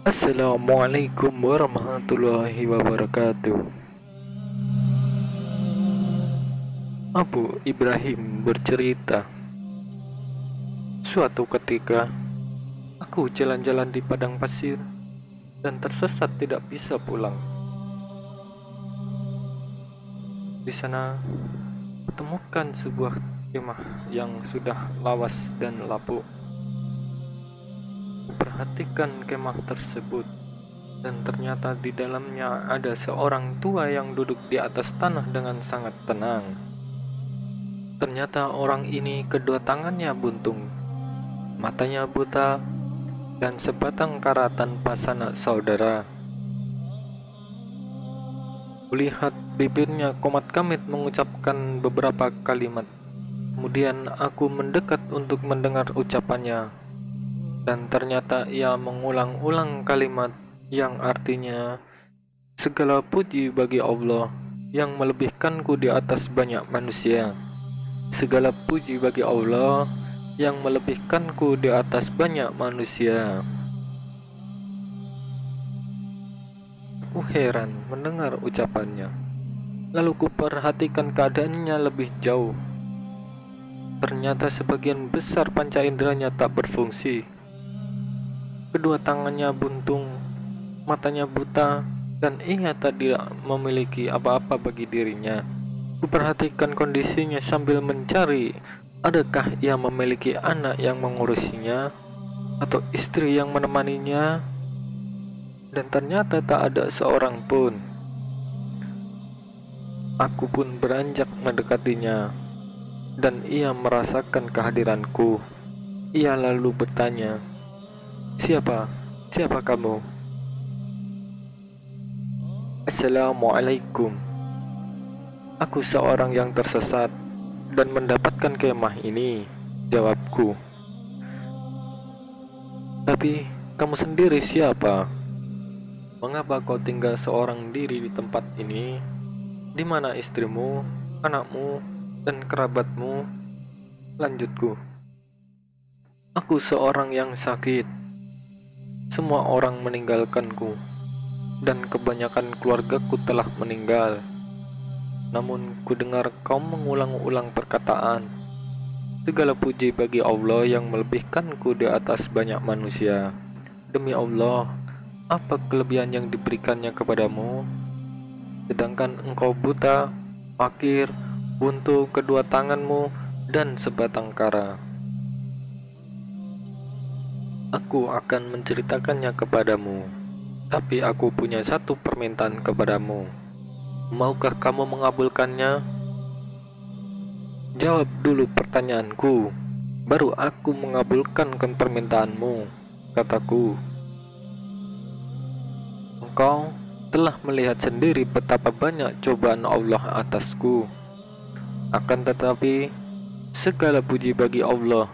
Assalamualaikum warahmatullahi wabarakatuh. Abu Ibrahim bercerita, suatu ketika aku jalan-jalan di padang pasir dan tersesat tidak bisa pulang. Di sana kutemukan sebuah kemah yang sudah lawas dan lapuk. Perhatikan kemah tersebut, dan ternyata di dalamnya ada seorang tua yang duduk di atas tanah dengan sangat tenang. Ternyata orang ini kedua tangannya buntung, matanya buta, dan sebatang kara tanpa sanak saudara. Kulihat bibirnya komat-kamit mengucapkan beberapa kalimat. Kemudian aku mendekat untuk mendengar ucapannya, dan ternyata ia mengulang-ulang kalimat yang artinya, segala puji bagi Allah yang melebihkanku di atas banyak manusia. Segala puji bagi Allah yang melebihkanku di atas banyak manusia. Aku heran mendengar ucapannya. Lalu kuperhatikan keadaannya lebih jauh. Ternyata sebagian besar panca inderanya tak berfungsi. Kedua tangannya buntung, matanya buta, dan ia tidak memiliki apa-apa bagi dirinya. Kuperhatikan kondisinya sambil mencari, adakah ia memiliki anak yang mengurusinya atau istri yang menemaninya, dan ternyata tak ada seorang pun. Aku pun beranjak mendekatinya, dan ia merasakan kehadiranku. Ia lalu bertanya, "Siapa? Siapa kamu?" "Assalamualaikum. Aku seorang yang tersesat dan mendapatkan kemah ini," jawabku. "Tapi kamu sendiri siapa? Mengapa kau tinggal seorang diri di tempat ini? Di mana istrimu, anakmu, dan kerabatmu?" Lanjutku. "Aku seorang yang sakit. Semua orang meninggalkanku, dan kebanyakan keluargaku telah meninggal. Namun kudengar kau mengulang-ulang perkataan, segala puji bagi Allah yang melebihkanku di atas banyak manusia. Demi Allah, apa kelebihan yang diberikannya kepadamu? Sedangkan engkau buta, fakir, buntu kedua tanganmu, dan sebatang kara. Aku akan menceritakannya kepadamu, tapi aku punya satu permintaan kepadamu. Maukah kamu mengabulkannya? Jawab dulu pertanyaanku, baru aku mengabulkan permintaanmu," kataku. "Engkau telah melihat sendiri betapa banyak cobaan Allah atasku. Akan tetapi, segala puji bagi Allah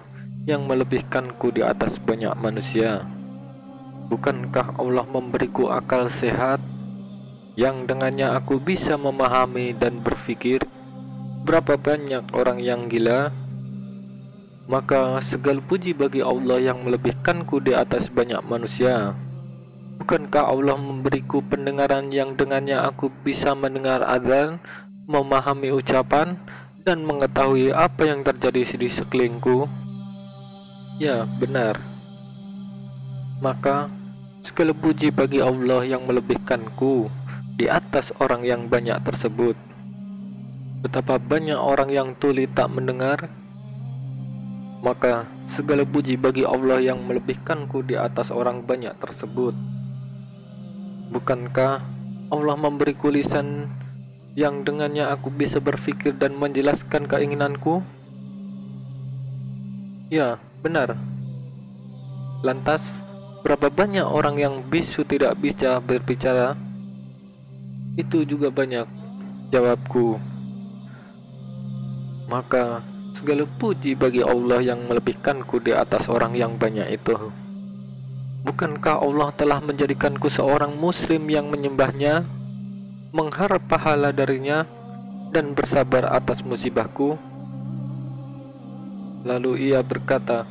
yang melebihkanku di atas banyak manusia. Bukankah Allah memberiku akal sehat, yang dengannya aku bisa memahami dan berpikir? Berapa banyak orang yang gila? Maka segala puji bagi Allah yang melebihkanku di atas banyak manusia. Bukankah Allah memberiku pendengaran yang dengannya aku bisa mendengar azan, memahami ucapan, dan mengetahui apa yang terjadi di sekelilingku?" "Ya, benar. Maka segala puji bagi Allah yang melebihkanku di atas orang yang banyak tersebut. Betapa banyak orang yang tuli tak mendengar, maka segala puji bagi Allah yang melebihkanku di atas orang banyak tersebut. Bukankah Allah memberiku lisan yang dengannya aku bisa berpikir dan menjelaskan keinginanku?" "Ya, benar. Lantas, berapa banyak orang yang bisu tidak bisa berbicara?" "Itu juga banyak," jawabku. Maka segala puji bagi Allah yang melebihkanku di atas orang yang banyak itu. Bukankah Allah telah menjadikanku seorang muslim yang menyembahnya, mengharap pahala darinya, dan bersabar atas musibahku?" Lalu ia berkata,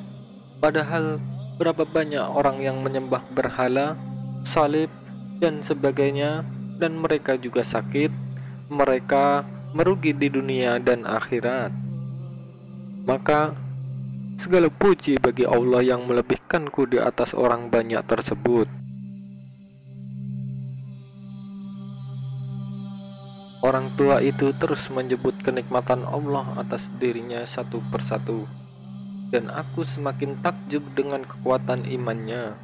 "Padahal berapa banyak orang yang menyembah berhala?" salib, dan sebagainya, dan mereka juga sakit. Mereka merugi di dunia dan akhirat. Maka segala puji bagi Allah yang melebihkanku di atas orang banyak tersebut. Orang tua itu terus menyebut kenikmatan Allah atas dirinya satu persatu, dan aku semakin takjub dengan kekuatan imannya.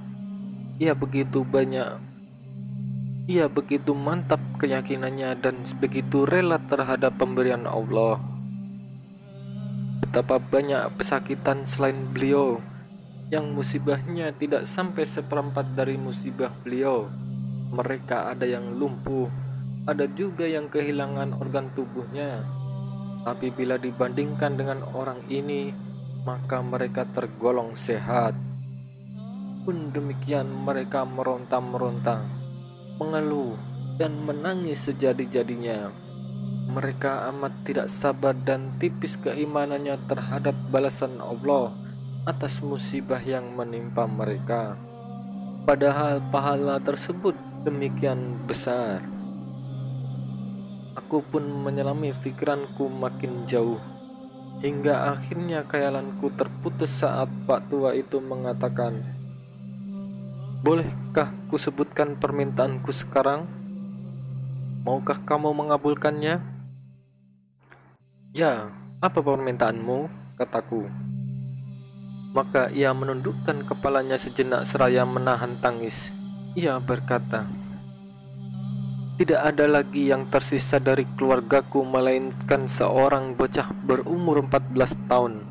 Ia begitu mantap keyakinannya dan begitu rela terhadap pemberian Allah. Betapa banyak pesakitan selain beliau yang musibahnya tidak sampai seperempat dari musibah beliau. Mereka ada yang lumpuh, ada juga yang kehilangan organ tubuhnya. Tapi bila dibandingkan dengan orang ini, maka mereka tergolong sehat. Pun demikian mereka meronta-meronta, mengeluh, dan menangis sejadi-jadinya. Mereka amat tidak sabar dan tipis keimanannya terhadap balasan Allah atas musibah yang menimpa mereka. Padahal pahala tersebut demikian besar. Aku pun menyelami pikiranku makin jauh, hingga akhirnya khayalanku terputus saat Pak Tua itu mengatakan, "Bolehkah kusebutkan permintaanku sekarang? Maukah kamu mengabulkannya?" "Ya, apa permintaanmu?" kataku. Maka ia menundukkan kepalanya sejenak seraya menahan tangis. Ia berkata, "Tidak ada lagi yang tersisa dari keluargaku melainkan seorang bocah berumur 14 tahun.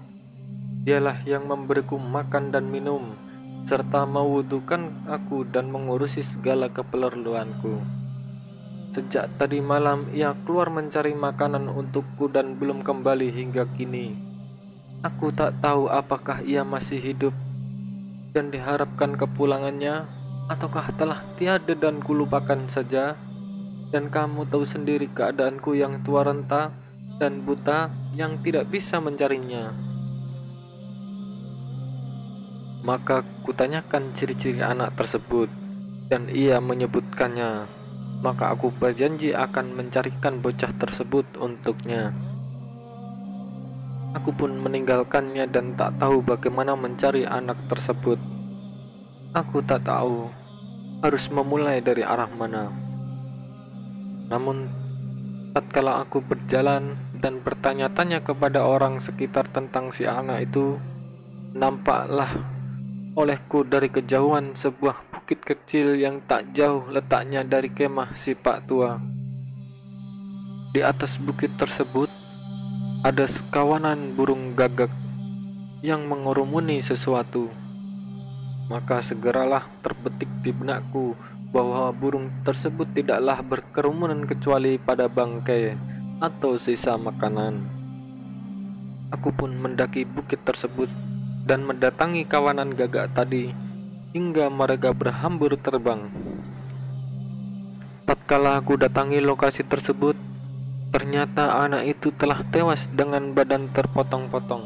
Dialah yang memberiku makan dan minum, serta mewudukan aku dan mengurusi segala keperluanku. Sejak tadi malam ia keluar mencari makanan untukku dan belum kembali hingga kini. Aku tak tahu apakah ia masih hidup dan diharapkan kepulangannya, ataukah telah tiada dan kulupakan saja. Dan kamu tahu sendiri keadaanku yang tua renta dan buta yang tidak bisa mencarinya." Maka kutanyakan ciri-ciri anak tersebut, dan ia menyebutkannya. Maka aku berjanji akan mencarikan bocah tersebut untuknya. Aku pun meninggalkannya dan tak tahu bagaimana mencari anak tersebut. Aku tak tahu harus memulai dari arah mana. Namun, tatkala aku berjalan dan bertanya-tanya kepada orang sekitar tentang si anak itu, nampaklah olehku dari kejauhan sebuah bukit kecil yang tak jauh letaknya dari kemah si Pak Tua. Di atas bukit tersebut ada sekawanan burung gagak yang mengerumuni sesuatu. Maka segeralah terbetik di benakku bahwa burung tersebut tidaklah berkerumunan kecuali pada bangkai atau sisa makanan. Aku pun mendaki bukit tersebut dan mendatangi kawanan gagak tadi hingga mereka berhambur terbang. Tatkala aku datangi lokasi tersebut, ternyata anak itu telah tewas dengan badan terpotong-potong.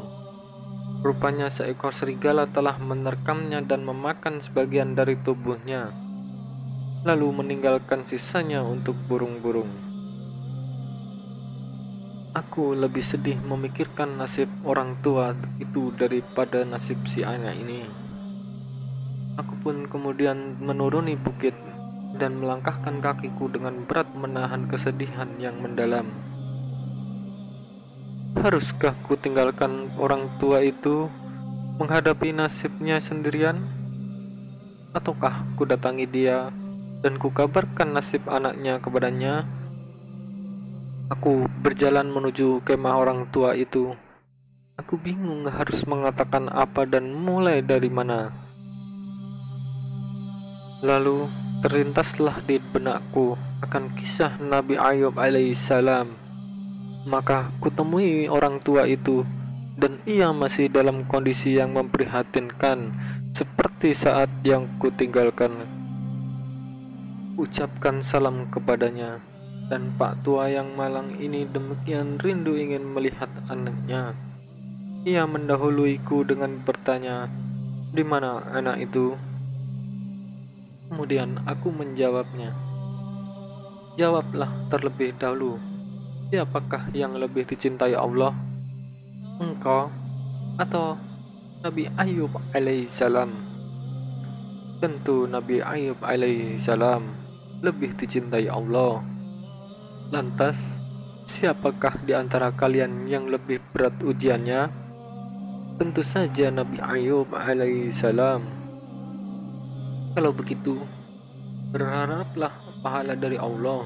Rupanya seekor serigala telah menerkamnya dan memakan sebagian dari tubuhnya, lalu meninggalkan sisanya untuk burung-burung. Aku lebih sedih memikirkan nasib orang tua itu daripada nasib si anak ini. Aku pun kemudian menuruni bukit dan melangkahkan kakiku dengan berat menahan kesedihan yang mendalam. Haruskah ku tinggalkan orang tua itu menghadapi nasibnya sendirian? Ataukah ku datangi dia dan ku kabarkan nasib anaknya kepadanya? Aku berjalan menuju kemah orang tua itu. Aku bingung harus mengatakan apa dan mulai dari mana. Lalu terlintaslah di benakku akan kisah Nabi Ayub alaihissalam. Maka kutemui orang tua itu, dan ia masih dalam kondisi yang memprihatinkan seperti saat yang kutinggalkan. Ucapkan salam kepadanya. Dan Pak Tua yang malang ini demikian rindu ingin melihat anaknya. Ia mendahuluiku dengan bertanya, "Di mana anak itu?" Kemudian aku menjawabnya, "Jawablah terlebih dahulu, siapakah yang lebih dicintai Allah, engkau atau Nabi Ayub alaihissalam?" Tentu Nabi Ayub alaihissalam lebih dicintai Allah. Lantas, siapakah di antara kalian yang lebih berat ujiannya? Tentu saja Nabi Ayub alaihissalam. Kalau begitu, berharaplah pahala dari Allah,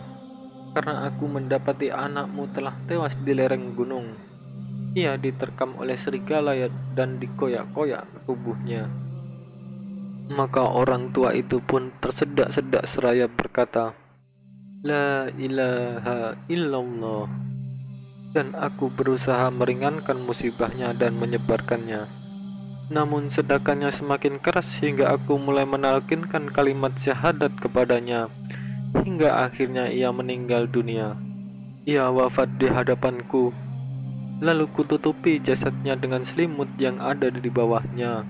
karena aku mendapati anakmu telah tewas di lereng gunung. Ia diterkam oleh serigala dan dikoyak-koyak tubuhnya. Maka orang tua itu pun tersedak-sedak seraya berkata, "La ilaha illallah." Dan aku berusaha meringankan musibahnya dan menyebarkannya. Namun sedakannya semakin keras hingga aku mulai menalkinkan kalimat syahadat kepadanya, hingga akhirnya ia meninggal dunia. Ia wafat di hadapanku. Lalu kututupi jasadnya dengan selimut yang ada di bawahnya.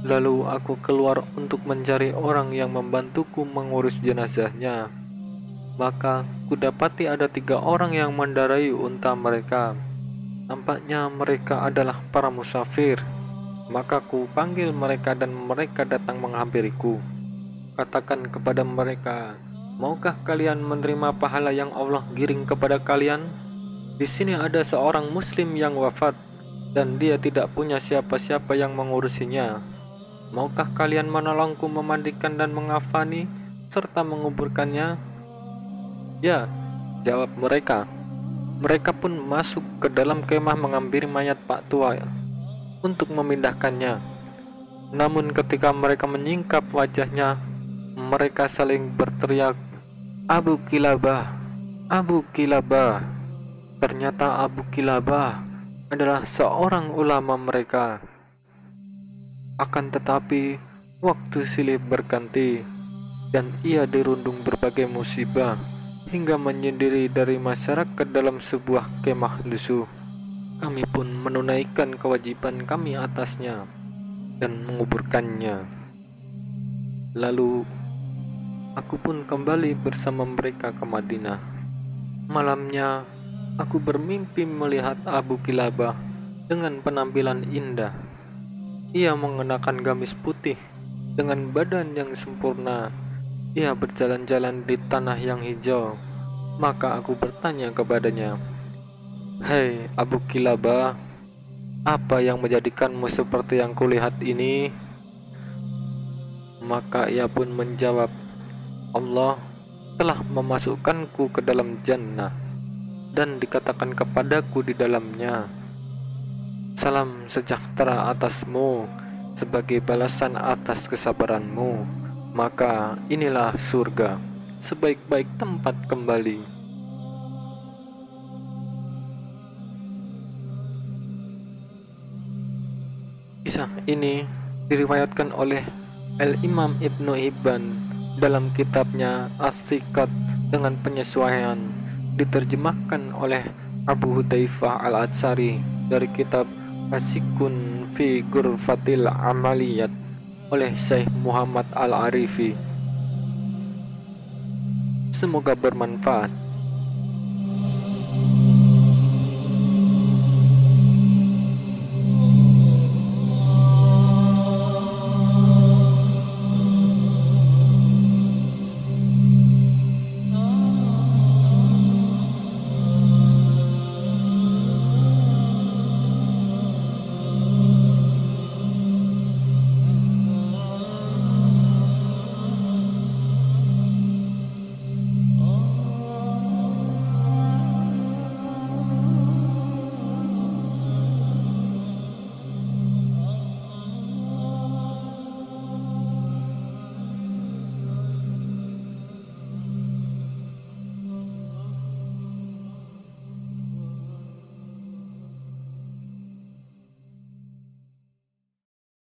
Lalu aku keluar untuk mencari orang yang membantuku mengurus jenazahnya. Maka kudapati ada 3 orang yang mendarai unta mereka. Nampaknya mereka adalah para musafir. Maka ku panggil mereka dan mereka datang menghampiriku. Katakan kepada mereka, "Maukah kalian menerima pahala yang Allah giring kepada kalian? Di sini ada seorang muslim yang wafat dan dia tidak punya siapa-siapa yang mengurusinya. Maukah kalian menolongku memandikan dan mengafani serta menguburkannya?" "Ya," jawab mereka. Mereka pun masuk ke dalam kemah mengambil mayat Pak Tua untuk memindahkannya. Namun ketika mereka menyingkap wajahnya, mereka saling berteriak, "Abu Kilabah, Abu Kilabah." Ternyata Abu Kilabah adalah seorang ulama mereka. Akan tetapi, waktu silih berganti dan ia dirundung berbagai musibah hingga menyendiri dari masyarakat dalam sebuah kemah lusuh. Kami pun menunaikan kewajiban kami atasnya dan menguburkannya. Lalu, aku pun kembali bersama mereka ke Madinah. Malamnya, aku bermimpi melihat Abu Kilabah dengan penampilan indah. Ia mengenakan gamis putih dengan badan yang sempurna. Ia berjalan-jalan di tanah yang hijau. Maka aku bertanya kepadanya, "Hei Abu Kilabah, apa yang menjadikanmu seperti yang kulihat ini?" Maka ia pun menjawab, "Allah telah memasukkanku ke dalam jannah dan dikatakan kepadaku di dalamnya, 'Salam sejahtera atasmu sebagai balasan atas kesabaranmu. Maka inilah surga, sebaik-baik tempat kembali.'" Kisah ini diriwayatkan oleh Al-Imam Ibnu Hibban dalam kitabnya As-Sikat dengan penyesuaian, diterjemahkan oleh Abu Hudzaifah Al-Atsari dari kitab Asikun fi Ghurfatil Amaliyat oleh Syekh Muhammad Al-Arifi. Semoga bermanfaat.